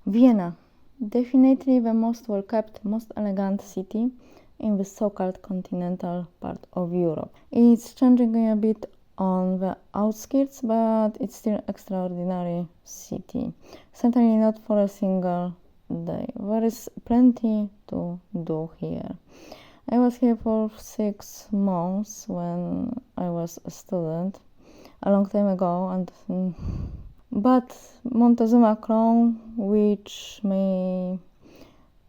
Vienna, definitely the most well-kept, most elegant city in the so-called continental part of Europe. It's changing a bit on the outskirts, but it's still extraordinary city. Certainly not for a single day. There is plenty to do here. I was here for 6 months when I was a student, a long time ago, and but Montezuma Crown, which may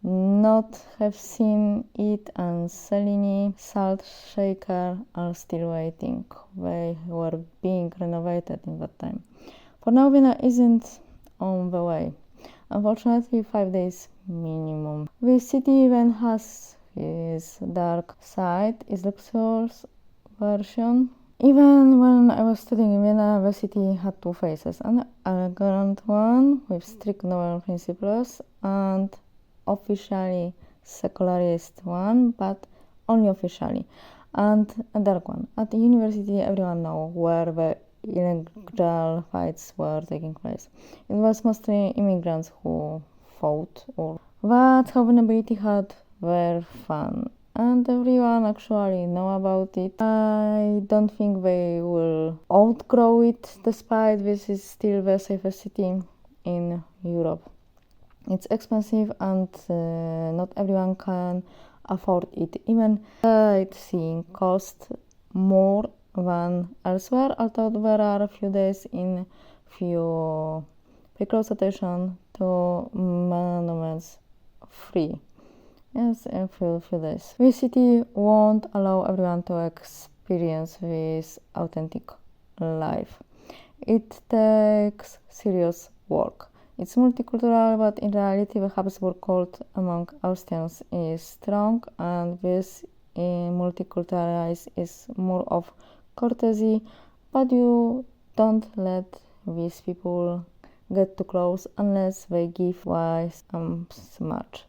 not have seen it, and Cellini Salt Shaker are still waiting. They were being renovated in that time. For now, Vienna isn't on the way. Unfortunately, 5 days minimum. The city even has its dark side, its luxurious version. Even when I was studying in Vienna, the city had two faces, an elegant one with strict noble principles and officially secularist one, but only officially, and a dark one. At the university, everyone knows where the illegal fights were taking place. It was mostly immigrants who fought, but how the nobility had their fun, and everyone actually know about it. I don't think they will outgrow it, despite this is still the safest city in Europe. It's expensive and not everyone can afford it. Even sightseeing costs more than elsewhere, although there are a few days in few pay close attention to monuments free. Yes, a few days. This city won't allow everyone to experience this authentic life. It takes serious work. It's multicultural, but in reality the Habsburg cult among Austrians is strong, and this multiculturalism is more of courtesy, but you don't let these people get too close unless they give wise much.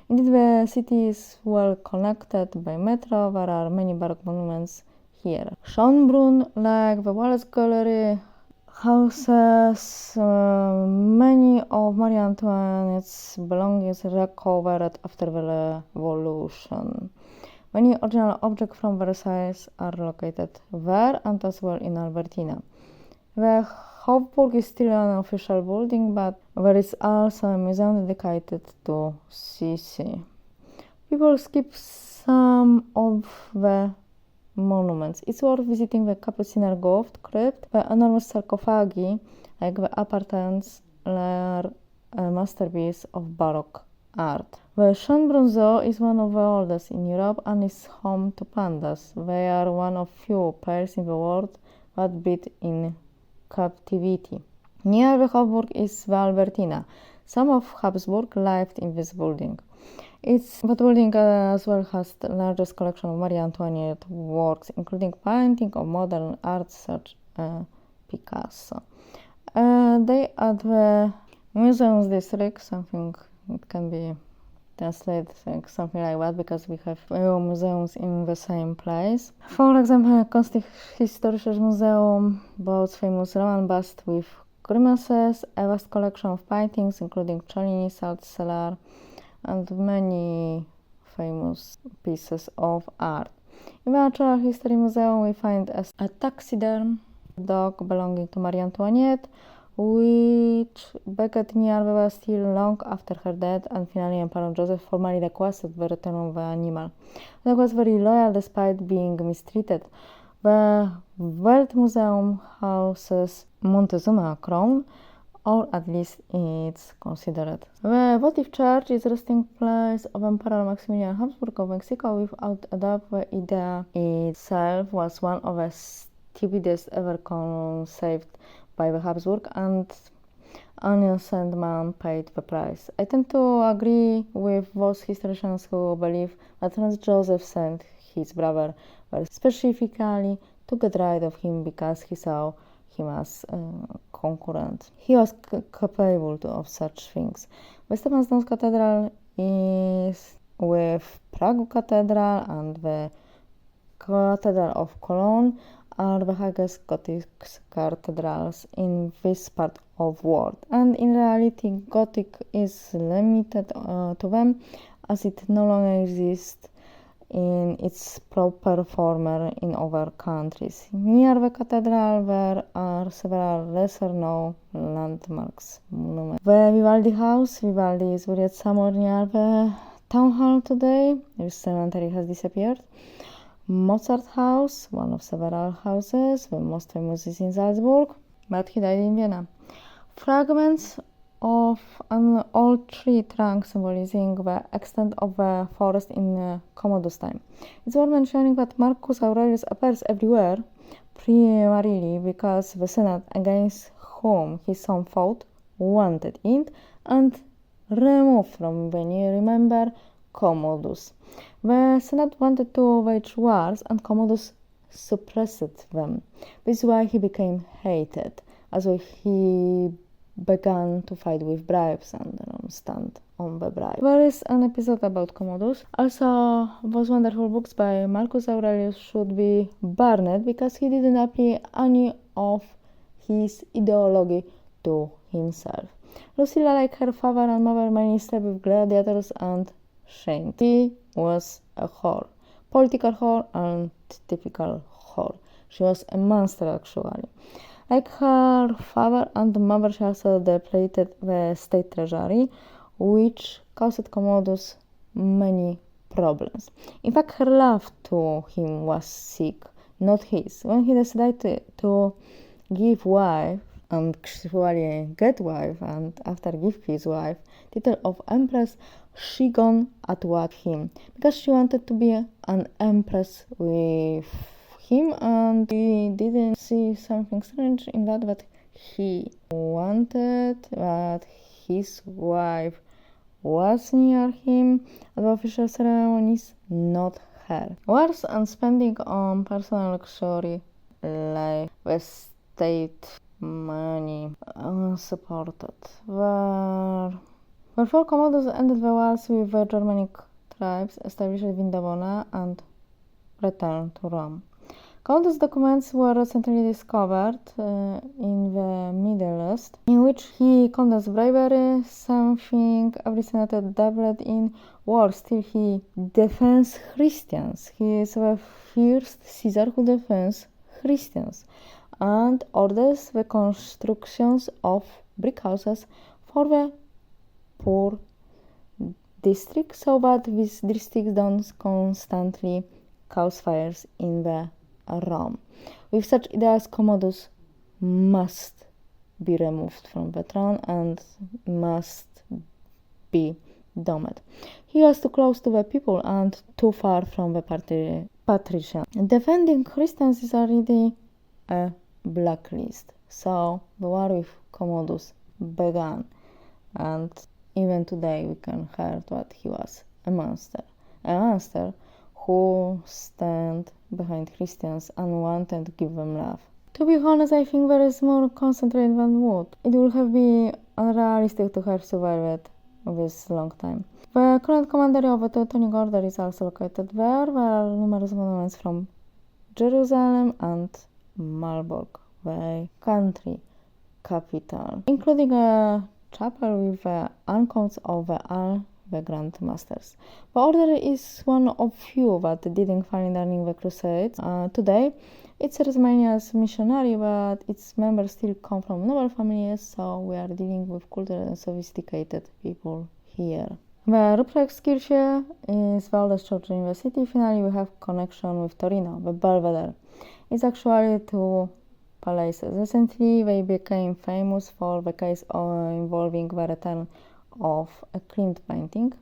Indeed, the city is well connected by metro. There are many baroque monuments here. Schönbrunn, like the Wallace Gallery, houses many of Marie Antoinette's belongings recovered after the Revolution. Many original objects from Versailles are located there and as well in Albertina. The Hofburg is still an official building, but there is also a museum dedicated to Sissi. People skip some of the monuments. It's worth visiting the Capuciner Ghost crypt. The enormous sarcophagi, like the apartments, are a masterpiece of Baroque art. The Schönbrunn Zoo is one of the oldest in Europe and is home to pandas. They are one of few pairs in the world that breed in captivity. Near the Hofburg is the Albertina. Some of Habsburg lived in this building. That building as well has the largest collection of Marie Antoinette works, including painting of modern art such as Picasso. They at the museums district, something it can be translated like something like that, because we have museums in the same place. For example, Kunsthistorisches Museum boasts famous Roman bust with grimaces, a vast collection of paintings, including Cellini, Salt Cellar, and many famous pieces of art. In the Natural History Museum, we find a taxiderm dog belonging to Marie Antoinette, which begged near the Bastille long after her death, and finally Emperor Joseph formally requested the return of the animal. The dog was very loyal despite being mistreated. The World Museum houses Montezuma Crown, or at least it's considered. The votive church is resting place of Emperor Maximilian Habsburg of Mexico. Without a doubt, the idea itself was one of the stupidest ever conceived by the Habsburg, and an innocent man paid the price. I tend to agree with those historians who believe that Franz Joseph sent his brother there specifically to get rid of him because he saw him as a concurrent. He was capable of such things. The Stephansdom Cathedral is with Prague Cathedral and the Cathedral of Cologne are the highest Gothic cathedrals in this part of the world, and in reality Gothic is limited to them as it no longer exists in its proper form in other countries. Near the cathedral there are several lesser-known landmarks, monuments. The Vivaldi House. Vivaldi is buried somewhere near the town hall today. This cemetery has disappeared. Mozart House, one of several houses. The most famous is in Salzburg, but he died in Vienna. Fragments of an old tree trunk symbolizing the extent of the forest in Commodus' time. It's worth mentioning that Marcus Aurelius appears everywhere, primarily because the Senate against whom his son fought wanted it and removed from Venice, remember, Commodus. The Senate wanted to wage wars and Commodus suppressed them. This is why he became hated, as he began to fight with bribes and stand on the bribe. There is an episode about Commodus. Also, those wonderful books by Marcus Aurelius should be burned because he didn't apply any of his ideology to himself. Lucilla, like her father and mother, many slept with gladiators and shamed. She was a whore, political whore and typical whore. She was a monster actually. Like her father and mother, she also depleted the state treasury, which caused Commodus many problems. In fact, her love to him was sick, not his. When he decided to give wife and actually get wife, and after give his wife title of empress, she gone at him because she wanted to be an empress with him, and he didn't see something strange in that he wanted that his wife was near him at the official ceremonies, not her. Wars and spending on personal luxury like the state money unsupported. Therefore, Commodus ended the wars with the Germanic tribes, established Vindobona, and returned to Rome. Commodus' documents were recently discovered in the Middle East, in which he condemns bribery, something every senator dabbled in war. Still, he defends Christians. He is the first Caesar who defends Christians and orders the constructions of brick houses for the poor district so that these districts don't constantly cause fires in the Rome. With such ideas, Commodus must be removed from the throne and must be domed. He was too close to the people and too far from the patrician. Defending Christians is already a blacklist. So the war with Commodus began, and even today we can hear that he was a monster who stand behind Christians and wanted to give them love. To be honest, I think there is more concentrated than wood. It would have been unrealistic to have survived this long time. The current commander of the Teutonic Order is also located there. There are numerous monuments from Jerusalem and Marburg, the country capital, including a chapel with the icons of all the Grand Masters. The order is one of few that didn't fall during the Crusades. Today, it serves mainly as missionary, but its members still come from noble families, so we are dealing with cultural and sophisticated people here. The Ruprechtskirche is the oldest church in the city. Finally, we have connection with Torino, the Belvedere. It's actually two palaces. Recently, they became famous for the case involving the return of a Klimt painting.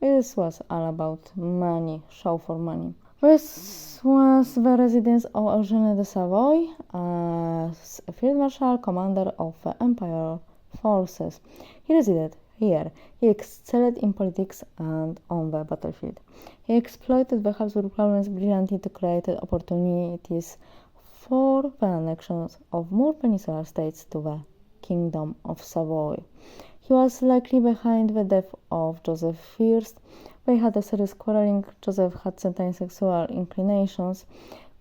This was all about money, show for money. This was the residence of Eugène de Savoy as a field marshal, commander of the Empire forces. He resided here. He excelled in politics and on the battlefield. He exploited the Habsburg problems brilliantly to create opportunities for the annexion of more peninsular states to the Kingdom of Savoy. He was likely behind the death of Joseph I. They had a serious quarreling. Joseph had certain sexual inclinations,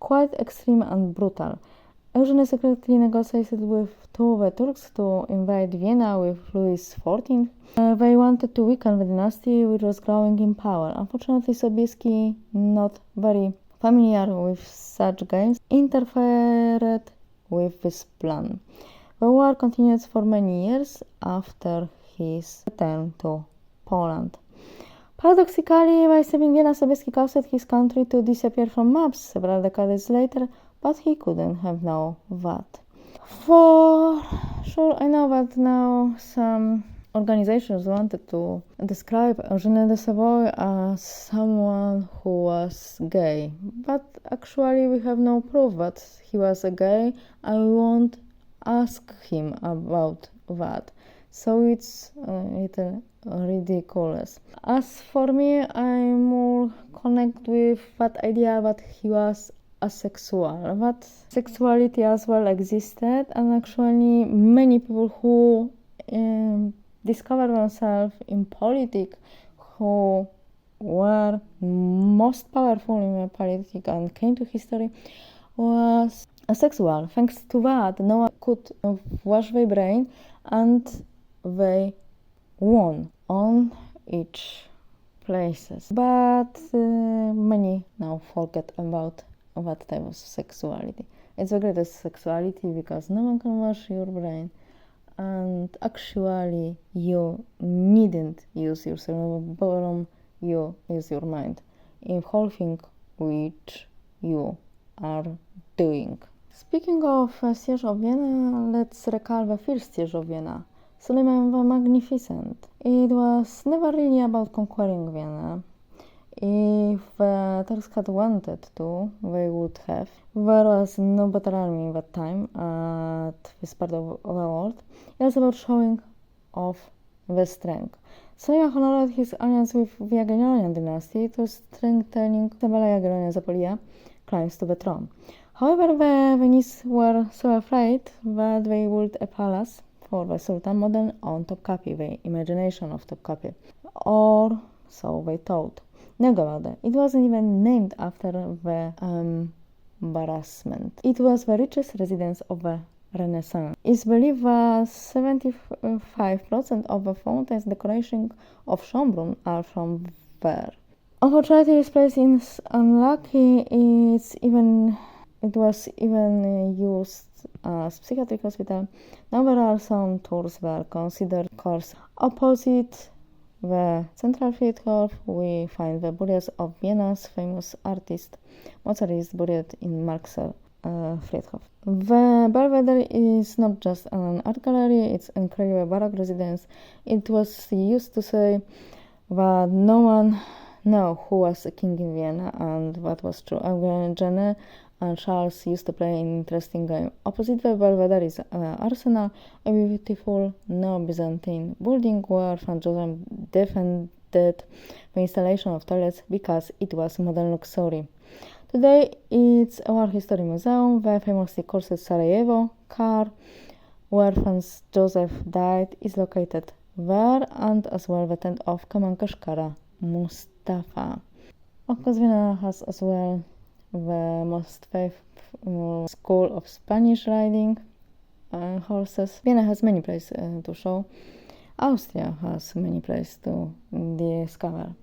quite extreme and brutal. Eugene secretly negotiated with the Turks to invade Vienna with Louis XIV. They wanted to weaken the dynasty, which was growing in power. Unfortunately, Sobieski, not very familiar with such games, interfered with this plan. The war continued for many years after his return to Poland. Paradoxically, by saving Vienna, Sobieski caused his country to disappear from maps several decades later, but he couldn't have known that. For sure, I know that now some organizations wanted to describe Eugène de Savoy as someone who was gay, but actually we have no proof that he was a gay. I won't ask him about that, so it's a little ridiculous. As for me, I more connect with that idea that he was asexual, that sexuality as well existed, and actually many people who discover themselves in politics, who were most powerful in politics and came to history, was asexual. Thanks to that, no one could wash their brain, and they won on each places. But many now forget about that type of sexuality. It's the greatest sexuality because no one can wash your brain, and actually you needn't use your cerebrum, you use your mind in whole thing which you are doing. Speaking of Siege of Vienna, let's recall the first Siege of Vienna, Suleiman the Magnificent. It was never really about conquering Vienna. If the Turks had wanted to, they would have. There was no better army in that time at this part of the world. It was about showing off the strength. Suleiman honored his alliance with the Jagiellonian dynasty to strengthening the Jagiellonia-Zapolia claims to the throne. However, the Viennese were so afraid that they built a palace for the Sultan model on Topkapi, the imagination of Topkapi, or so they thought. Negavade. It wasn't even named after the embarrassment. It was the richest residence of the Renaissance. It's believed that 75% of the fountains decoration of Schönbrunn are from there. Unfortunately, this place is unlucky. It was even used as psychiatric hospital. Now there are some tours were considered course opposite the central Friedhof. We find the burials of Vienna's famous artist Mozart is buried in Marxer Friedhof. The Belvedere is not just an art gallery, it's an incredible Baroque residence. It was used to say that no one knew who was a king in Vienna, and that was true. Eugene and Charles used to play an interesting game. Opposite the Belvedere is Arsenal, a beautiful neo-Byzantine building where Franz Joseph defended the installation of toilets because it was modern luxury. Today it's a war history museum. The famously cursed Sarajevo car where Franz Joseph died is located there, and as well the tent of Kamankashkara Mustafa. Of course, Vienna has as well the most faithful school of Spanish riding horses. Vienna has many places to show. Austria has many places to discover.